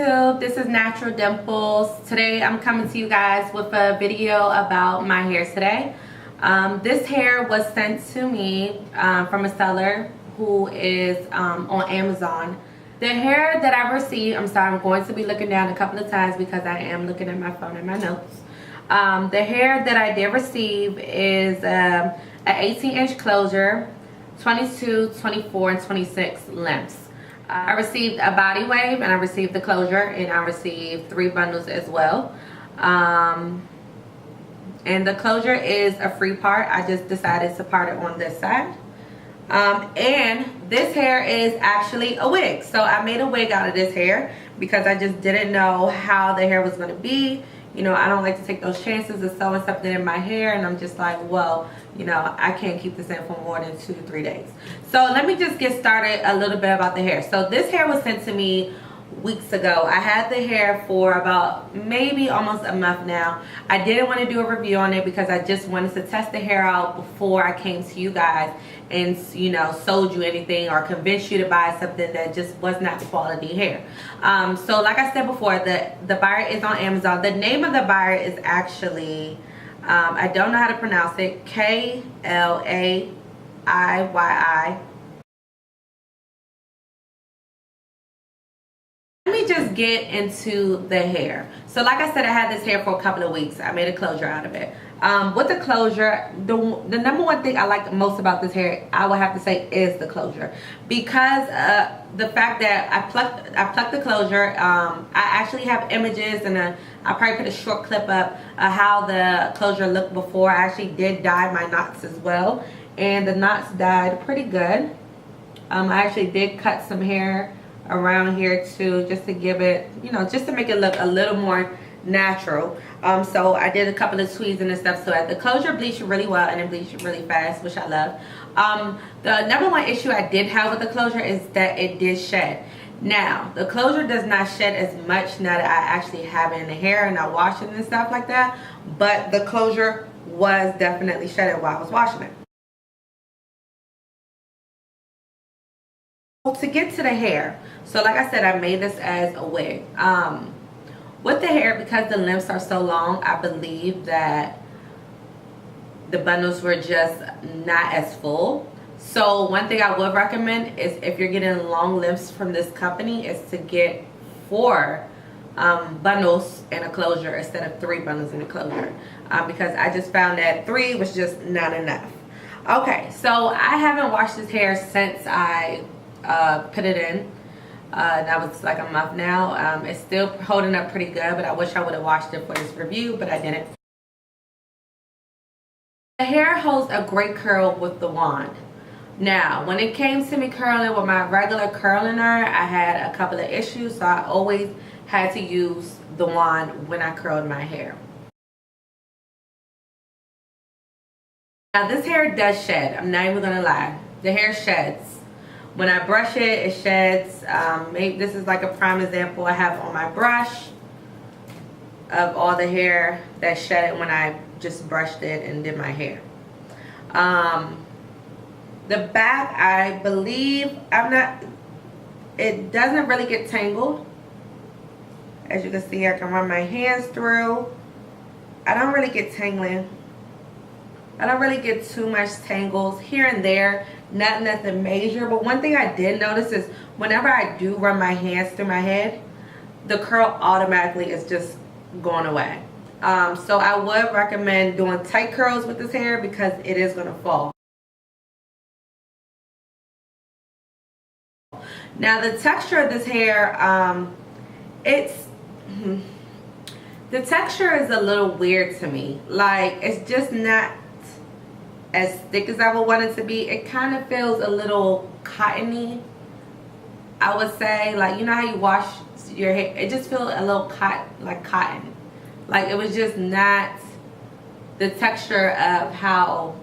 YouTube, this is Natural Dimples. Today I'm coming to you guys with a video about my hair today. This hair was sent to me from a seller who is on Amazon. The hair that I received, I'm sorry, I'm going to be looking down a couple of times because I am looking at my phone and my notes. The hair that I did receive is an 18-inch closure, 22, 24, and 26 lengths. I received a body wave and I received the closure, and I received 3 bundles as well. And the closure is a free part. I just decided to part it on this side. And this hair is actually a wig. So I made a wig out of this hair because I just didn't know how the hair was going to be. You know, I don't like to take those chances of sewing something in my hair, and I'm just like, well, you know, I can't keep this in for more than 2 to 3 days. So let me just get started a little bit about the hair. So this hair was sent to me weeks ago. I had the hair for about maybe almost a month now. I didn't want to do a review on it because I just wanted to test the hair out before I came to you guys and, you know, sold you anything or convinced you to buy something that just was not quality hair. So like I said before, the buyer is on Amazon. The name of the buyer is actually I don't know how to pronounce it. KLAIYI. Let me just get into the hair. So like I said, I had this hair for a couple of weeks. I made a closure out of it. With the closure, the number one thing I like most about this hair, I would have to say, is the closure. Because the fact that I plucked the closure, I actually have images, and I'll probably put a short clip up of how the closure looked before. I actually did dye my knots as well, and the knots dyed pretty good. I actually did cut some hair around here too, just to give it, you know, just to make it look a little more natural. So I did a couple of tweezing and stuff. So the closure bleached really well, and it bleached really fast, which I love. The number one issue I did have with the closure is that it did shed. Now the closure does not shed as much now that I actually have it in the hair and I wash it and stuff like that, but the closure was definitely shedding while I was washing it. To get to the hair, so like I said, I made this as a wig. With the hair, because the lengths are so long, I believe that the bundles were just not as full. So one thing I would recommend is, if you're getting long lengths from this company, is to get 4 bundles in a closure instead of 3 bundles in a closure, because I just found that 3 was just not enough. Okay, so I haven't washed this hair since I put it in. That was like a month now. It's still holding up pretty good, but I wish I would have washed it for this review, but I didn't. The hair holds a great curl with the wand. Now when it came to me curling with my regular curling iron, I had a couple of issues, so I always had to use the wand when I curled my hair. Now this hair does shed. I'm not even gonna lie, the hair sheds. When I brush it, it sheds. Maybe this is like a prime example I have on my brush of all the hair that shedded when I just brushed it and did my hair. The back, I believe, it doesn't really get tangled. As you can see, I can run my hands through. I don't really get tangling. I don't really get too much tangles here and there, nothing major. But one thing I did notice is whenever I do run my hands through my head, the curl automatically is just going away. So I would recommend doing tight curls with this hair because it is going to fall. Now the texture of this hair, the texture is a little weird to me. Like, it's just not as thick as I would want it to be. It kind of feels a little cottony, I would say. Like, you know how you wash your hair, it just feels a little like cotton. Like, it was just not the texture of how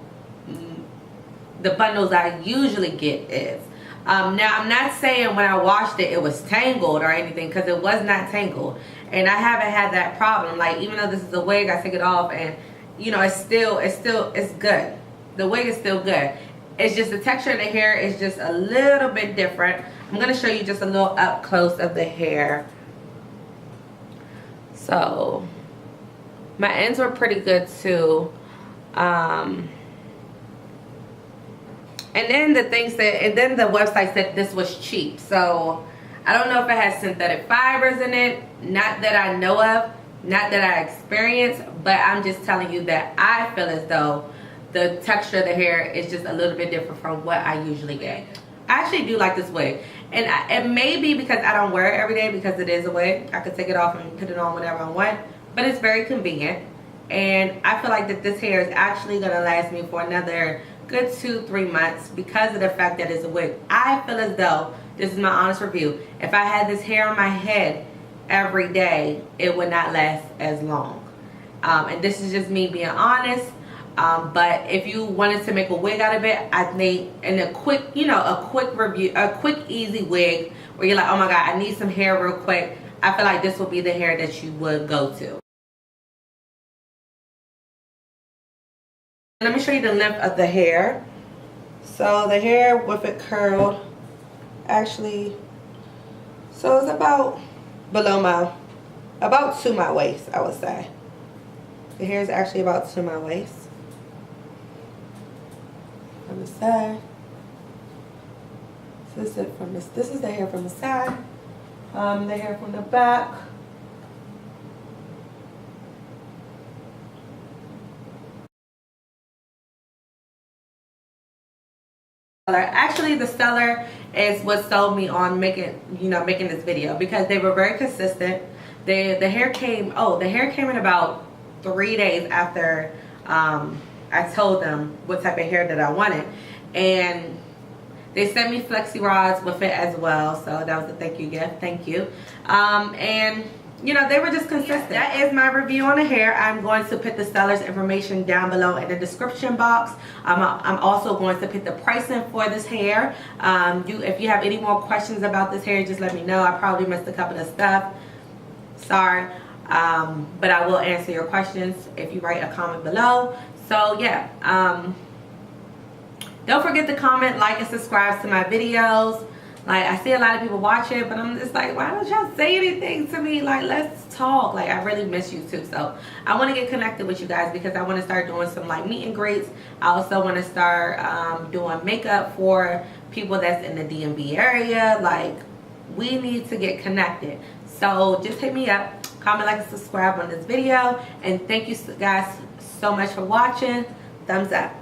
the bundles I usually get is. Now I'm not saying when I washed it was tangled or anything, because it was not tangled, and I haven't had that problem. Like, even though this is a wig, I take it off and, you know, it's good. The wig is still good. It's just the texture of the hair is just a little bit different. I'm going to show you just a little up close of the hair So my ends were pretty good too. And then the website said this was cheap. So I don't know if it has synthetic fibers in it. Not that I know of, not that I experienced, but I'm just telling you that I feel as though the texture of the hair is just a little bit different from what I usually get. I actually do like this wig. And it may be because I don't wear it every day, because it is a wig. I could take it off and put it on whenever I want. But it's very convenient. And I feel like that this hair is actually going to last me for another good 2-3 months because of the fact that it's a wig. I feel as though, this is my honest review, if I had this hair on my head every day, it would not last as long. And this is just me being honest. But if you wanted to make a wig out of it, I think in a quick, a quick easy wig where you're like, oh my God, I need some hair real quick, I feel like this would be the hair that you would go to. Let me show you the length of the hair. So the hair with it curled, actually, so it's about to my waist, I would say. The hair is actually about to my waist. From the side. So this is the hair from the side. The hair from the back. Actually, the seller is what sold me on making this video, because they were very consistent. The hair came in about 3 days after I told them what type of hair that I wanted, and they sent me flexi rods with it as well. So that was a thank you gift. Thank you. And they were just consistent. That is my review on the hair. I'm going to put the seller's information down below in the description box. I'm also going to put the pricing for this hair. If you have any more questions about this hair, just let me know. I probably missed a couple of stuff. Sorry. But I will answer your questions if you write a comment below. So yeah. Don't forget to comment, like, and subscribe to my videos. Like, I see a lot of people watch it, but I'm just like, why don't y'all say anything to me? Like, let's talk. Like, I really miss you too. So I want to get connected with you guys, because I want to start doing some like meet and greets. I also want to start doing makeup for people that's in the DMV area. Like, we need to get connected. So just hit me up, comment, like, and subscribe on this video. And thank you guys so much for watching. Thumbs up.